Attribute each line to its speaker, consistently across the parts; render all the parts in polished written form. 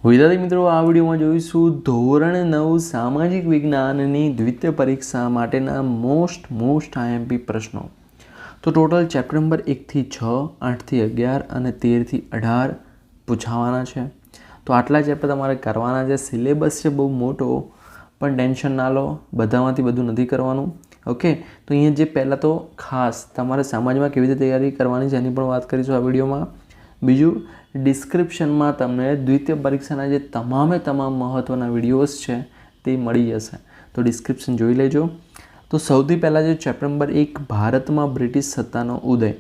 Speaker 1: વિદ્યાર્થી મિત્રો, આ વિડીયોમાં જોઈશું ધોરણ 9 સામાજિક વિજ્ઞાનની દ્વિતીય પરીક્ષા માટેના મોસ્ટ આઈએમપી પ્રશ્નો. તો ટોટલ ચેપ્ટર નંબર 1 થી 6, 8 થી 11 અને 13 થી 18 પૂછાવાના છે. તો આટલા ચેપ્ટર તમારે કરવાના છે. સિલેબસ છે બહુ મોટો, પણ ટેન્શન ના લો, બધામાંથી બધું નથી કરવાનું. ઓકે, તો અહીંયા જે પહેલાં તો ખાસ તમારે સમાજમાં કેવી રીતે તૈયારી કરવાની છે એની પણ વાત કરીશું આ વિડીયોમાં. બીજું, ડિસ્ક્રિપ્શનમાં તમને દ્વિતીય પરીક્ષાના જે તમામ મહત્ત્વના વિડીયોઝ છે તે મળી જશે, તો ડિસ્ક્રિપ્શન જોઈ લેજો. તો સૌથી પહેલાં જે ચેપ્ટર નંબર 1 ભારતમાં બ્રિટિશ સત્તાનો ઉદય,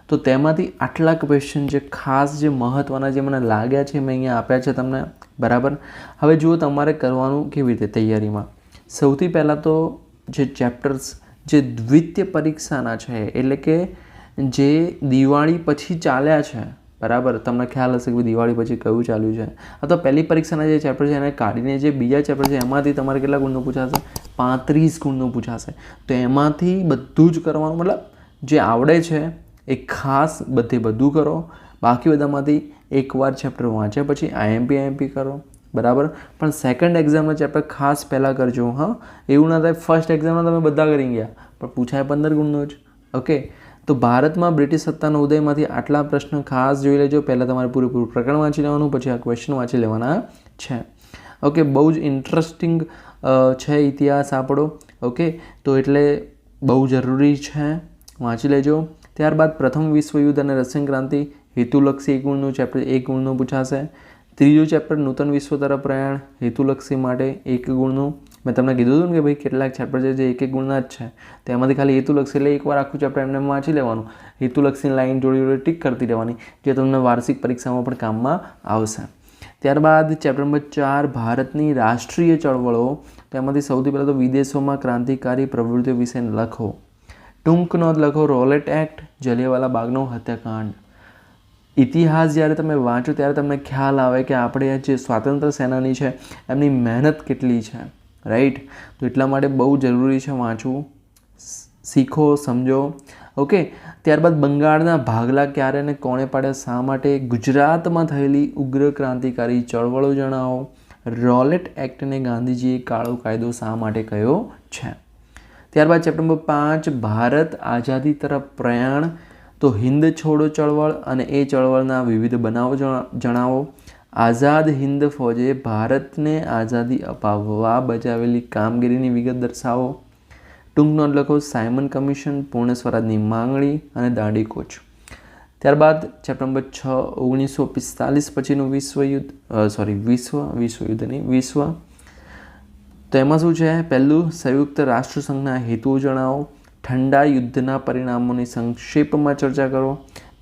Speaker 1: તો તેમાંથી આટલા ક્વેશ્ચન જે ખાસ જે મહત્ત્વના જે મને લાગ્યા છે મેં અહીંયા આપ્યા છે તમને. બરાબર, હવે જુઓ તમારે કરવાનું કેવી રીતે તૈયારીમાં. સૌથી પહેલાં તો જે ચેપ્ટર્સ જે દ્વિતીય પરીક્ષાના છે, એટલે કે જે દિવાળી પછી ચાલ્યા છે, બરાબર, તમને ખ્યાલ હશે કે દિવાળી પછી કયું ચાલ્યું છે. આ તો પહેલી પરીક્ષાના જે ચેપ્ટર છે એને કાઢીને જે બીજા ચેપ્ટર છે એમાંથી તમારે કેટલા ગુણનું પૂછાશે? 35 ગુણનું પૂછાશે. તો એમાંથી બધું જ કરવાનું, મતલબ જે આવડે છે એ ખાસ બધું કરો. બાકી બધામાંથી એકવાર ચેપ્ટર વાંચ્યા પછી આઈએમપી કરો, બરાબર. પણ સેકન્ડ એક્ઝામના ચેપ્ટર ખાસ પહેલાં કરજો. હા, એવું ના થાય ફર્સ્ટ એક્ઝામમાં તમે બધા કરી ગયા પણ પૂછાય 15 ગુણનો જ. ઓકે, તો ભારતમાં બ્રિટિશ સત્તાનો ઉદયમાંથી આટલા પ્રશ્ન ખાસ જોઈ લેજો. પહેલાં તમારે પૂરેપૂરું પ્રકરણ વાંચી લેવાનું, પછી આ ક્વેશ્ચન વાંચી લેવાના છે. ઓકે, બહુ જ ઇન્ટરેસ્ટિંગ છે ઇતિહાસ આપણો. ઓકે, તો એટલે બહુ જરૂરી છે, વાંચી લેજો. ત્યારબાદ પ્રથમ વિશ્વયુદ્ધ અને રશિયન ક્રાંતિ હેતુલક્ષી 1 ગુણનું ચેપ્ટર 1 ગુણનું પૂછાશે. ત્રીજું ચેપ્ટર નૂતન વિશ્વ તરફ પ્રયાણ હેતુલક્ષી માટે 1 ગુણનું. મેં તમને કીધું હતું ને કે ભાઈ કેટલાક ચેપ્ટર છે જે 1 ગુણના જ છે, તેમાંથી ખાલી હેતુલક્ષી એટલે એકવાર આખું ચેપ્ટર એમને વાંચી લેવાનું. હેતુલક્ષીની લાઈન જોડી ટીક કરતી રહેવાની, જે તમને વાર્ષિક પરીક્ષામાં પણ કામમાં આવશે. ત્યારબાદ ચેપ્ટર નંબર 4 ભારતની રાષ્ટ્રીય ચળવળો, તેમાંથી સૌથી પહેલાં તો વિદેશોમાં ક્રાંતિકારી પ્રવૃત્તિઓ વિશે લખો. ટૂંક નોંધ લખો. રોલેટ એક્ટ, જલિયાવાલા બાગનો હત્યાકાંડ. ઇતિહાસ જ્યારે તમે વાંચો ત્યારે તમને ખ્યાલ આવે કે આપણે જે સ્વાતંત્ર્ય સેનાની છે એમની મહેનત કેટલી છે, રાઈટ. તો એટલા માટે બહુ જરૂરી છે વાંચવું, શીખો, સમજો. ઓકે, ત્યારબાદ બંગાળના ભાગલા ક્યારે અને કોણે પાડ્યા, શા માટે, ગુજરાતમાં થયેલી ઉગ્ર ક્રાંતિકારી ચળવળો જણાવો. રોલેટ એક્ટને ગાંધીજીએ કાળો કાયદો શા માટે કહ્યો છે. ત્યારબાદ ચેપ્ટર નંબર 5 ભારત આઝાદી તરફ પ્રયાણ, તો હિન્દ છોડો ચળવળ અને એ ચળવળના વિવિધ બનાવો જણાવો. આઝાદ હિન્દ ફૌજે ભારતને આઝાદી અપાવવા બજાવેલી કામગીરીની વિગત દર્શાવો. ટૂંક નોંધ લખો. સાયમન કમિશન, પૂર્ણ સ્વરાજની માંગણી અને દાંડી કૂચ. ત્યારબાદ ચેપ્ટર નંબર 6 1945 પછીનું વિશ્વ. તો એમાં શું છે? પહેલું, સંયુક્ત રાષ્ટ્રસંઘના હેતુઓ જણાવો. ઠંડા યુદ્ધના પરિણામોની સંક્ષેપમાં ચર્ચા કરો.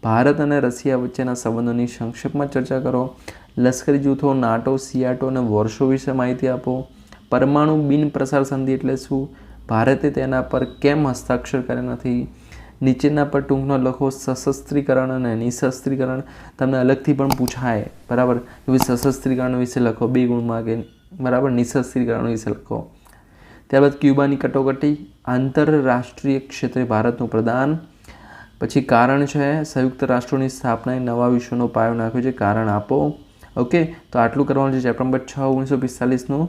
Speaker 1: ભારત અને રશિયા વચ્ચેના સંબંધોની સંક્ષેપમાં ચર્ચા કરો. લશ્કરી જૂથો નાટો, સિયાટો અને વોર્સો વિશે માહિતી આપો. પરમાણુ બિન પ્રસાર સંધિ એટલે શું? ભારતે તેના પર કેમ હસ્તાક્ષર કર્યા નથી? નીચેના પર ટૂંકનો લખો. સશસ્ત્રીકરણ અને નિશસ્ત્રીકરણ તમને અલગથી પણ પૂછાય, બરાબર. સશસ્ત્રીકરણ વિશે લખો 2 ગુણમાં કે, બરાબર. નિશસ્ત્રીકરણ વિશે લખો. ત્યારબાદ ક્યુબાની કટોકટી, આંતરરાષ્ટ્રીય ક્ષેત્રે ભારતનું પ્રદાન. પછી કારણ છે સંયુક્ત રાષ્ટ્રોની સ્થાપનાએ નવા વિશ્વનો પાયો નાખ્યો છે, કારણ આપો. ઓકે, તો આટલું કરવાનું છે ચેપ્ટર નંબર 6 1945નું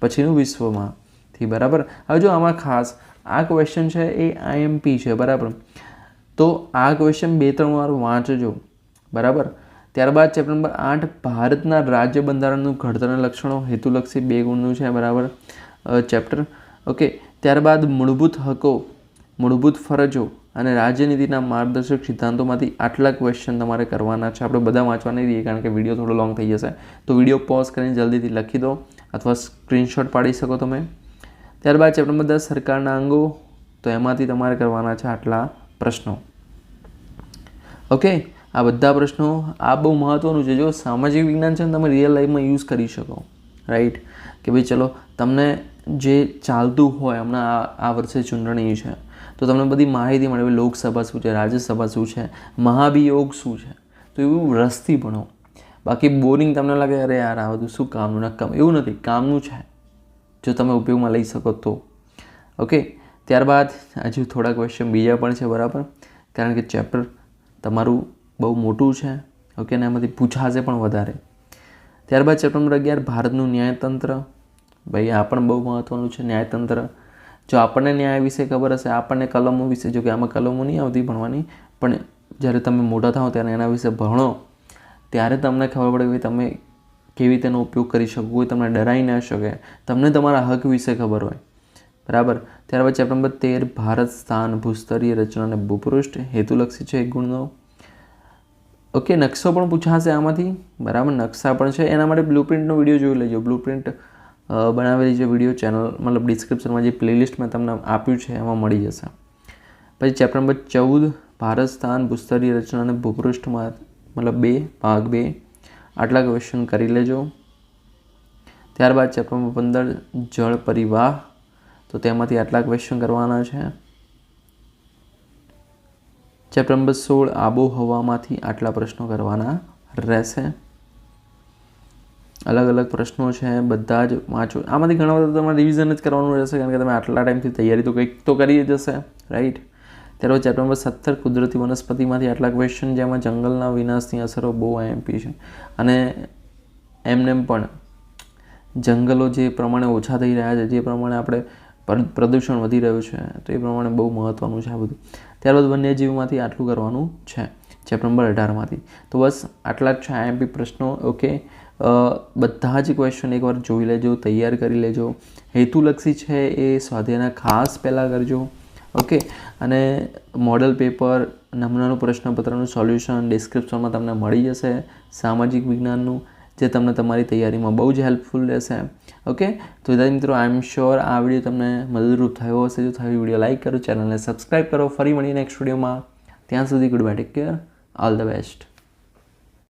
Speaker 1: પછીનું વિશ્વમાંથી, બરાબર. હવે જો આમાં ખાસ આ ક્વેશ્ચન છે એ આઈએમપી છે, બરાબર. તો આ ક્વેશ્ચન 2-3 વાર વાંચજો, બરાબર. ત્યારબાદ ચેપ્ટર નંબર 8 ભારતના રાજ્ય બંધારણનું ઘડતરના લક્ષણો હેતુલક્ષી 2 ગુણનું છે, બરાબર ચેપ્ટર. ઓકે, ત્યારબાદ મૂળભૂત હકો, મૂળભૂત ફરજો અને રાજ્યનીતિના માર્ગદર્શક સિદ્ધાંતોમાંથી આટલા ક્વેશ્ચન તમારે કરવાના છે. આપણે બધા વાંચવા નહીં રહીએ કારણ કે વિડીયો થોડો લોંગ થઈ જશે, તો વિડીયો પોઝ કરીને જલ્દીથી લખી દો અથવા સ્ક્રીનશોટ પાડી શકો તમે. ત્યારબાદ ચેપ્ટર નંબર 10 સરકારના અંગો, તો એમાંથી તમારે કરવાના છે આટલા પ્રશ્નો. ઓકે, આ બધા પ્રશ્નો આ બહુ મહત્ત્વનું છે. જો સામાજિક વિજ્ઞાન છે ને તમે રિયલ લાઈફમાં યુઝ કરી શકો, રાઈટ. કે ભાઈ ચલો તમને જે ચાલતું હોય, હમણાં આ વર્ષે ચૂંટણી છે તો તમને બધી માહિતી મળે. લોકસભા શું છે, રાજ્યસભા શું છે, મહાભિયોગ શું છે, તો એવું રસથી ભણો. બાકી બોરિંગ તમને લાગે અરે યાર આ બધું શું કામનું નક્કામ, એવું નથી, કામનું છે જો તમે ઉપયોગમાં લઈ શકો તો. ઓકે, ત્યારબાદ હજુ થોડા ક્વેશ્ચન બીજા પણ છે, બરાબર, કારણ કે ચેપ્ટર તમારું બહુ મોટું છે. ઓકે, અને એમાંથી પૂછાશે પણ વધારે. ત્યારબાદ ચેપ્ટર નંબર 11 ભારતનું ન્યાયતંત્ર. ભાઈ આ પણ બહુ મહત્ત્વનું છે ન્યાયતંત્ર. જો આપણને ન્યાય વિશે ખબર હશે, આપણને કલમો વિશે, જો કે આમાં કલમો નહીં આવતી ભણવાની, પણ જ્યારે તમે મોટા થાઓ ત્યારે એના વિશે ભણો ત્યારે તમને ખબર પડે કે તમે કેવી તેનો ઉપયોગ કરી શકો, કોઈ તમને ડરાઈ ન શકે, તમને તમારા હક વિશે ખબર હોય. બરાબર. ત્યારબાદ ચેપ્ટર નંબર 13 ભારત સ્થાન ભૂસ્તરીય રચના અને ભૂપૃષ્ઠ. હેતુલક્ષી છે 1 ગુણનો. ઓકે, નકશો પણ પૂછાશે આમાંથી. બરાબર, નકશા પણ છે. એના માટે બ્લુપ્રિન્ટનો વિડીયો જોઈ લેજો. બ્લુપ્રિન્ટ બનાવેલી જે વિડીયો ચેનલ મતલબ ડિસ્ક્રિપ્શનમાં જે પ્લેલિસ્ટ મેં તમને આપ્યું છે એમાં મળી જશે. પછી ચેપ્ટર નંબર 14 ભારત સ્થાન ભૂસ્તરીય રચના અને ભૂપૃષ્ઠમાં મતલબ 2 ભાગ 2. આટલા ક્વેશ્ચન કરી લેજો. ત્યારબાદ ચેપ્ટર નંબર 15 જળ પરિવાહ. તો તેમાંથી આટલા ક્વેશ્ચન કરવાના છે. ચેપ્ટર નંબર 16 આબોહવામાંથી આટલા પ્રશ્નો કરવાના રહેશે. અલગ અલગ પ્રશ્નો છે, બધા જ વાંચો. આમાંથી ઘણા બધા તમારે રિવિઝન જ કરવાનું રહેશે, કારણ કે તમે આટલા ટાઈમથી તૈયારી તો કંઈક તો કરી જશે, રાઈટ. ત્યારબાદ ચેપ્ટર નંબર 17 કુદરતી વનસ્પતિમાંથી આટલા ક્વેશ્ચન, જેમાં જંગલના વિનાશની અસરો બહુ આઈએમપી છે. અને એમને પણ જંગલો જે પ્રમાણે ઓછા થઈ રહ્યા છે, જે પ્રમાણે આપણે પ્રદૂષણ વધી રહ્યું છે, તો એ પ્રમાણે બહુ મહત્ત્વનું છે આ બધું. ત્યારબાદ વન્યજીવમાંથી આટલું કરવાનું છે ચેપ્ટર નંબર 18માંથી. તો બસ આટલા જ છે આઈએમપી પ્રશ્નો. ઓકે, બધા જ ક્વેશ્ચન એકવાર જોઈ લેજો, તૈયાર કરી લેજો. હેતુલક્ષી છે એ સ્વાધ્યાયના ખાસ પહેલાં કરજો. ઓકે, અને મોડલ પેપર, નમૂનાનું પ્રશ્નપત્રનું સોલ્યુશન ડિસ્ક્રિપ્શનમાં તમને મળી જશે સામાજિક વિજ્ઞાનનું, જે તમને તમારી તૈયારીમાં બહુ જ હેલ્પફુલ રહેશે. ઓકે, તો વિદ્યાર્થી મિત્રો, આઈ એમ શ્યોર આ વિડીયો તમને મદદરૂપ થયો હશે. જો થયો વિડીયો લાઇક કરો, ચેનલને સબસ્ક્રાઈબ કરો. ફરી મળીએ નેક્સ્ટ વિડીયોમાં. ત્યાં સુધી good bye, take care, all the best.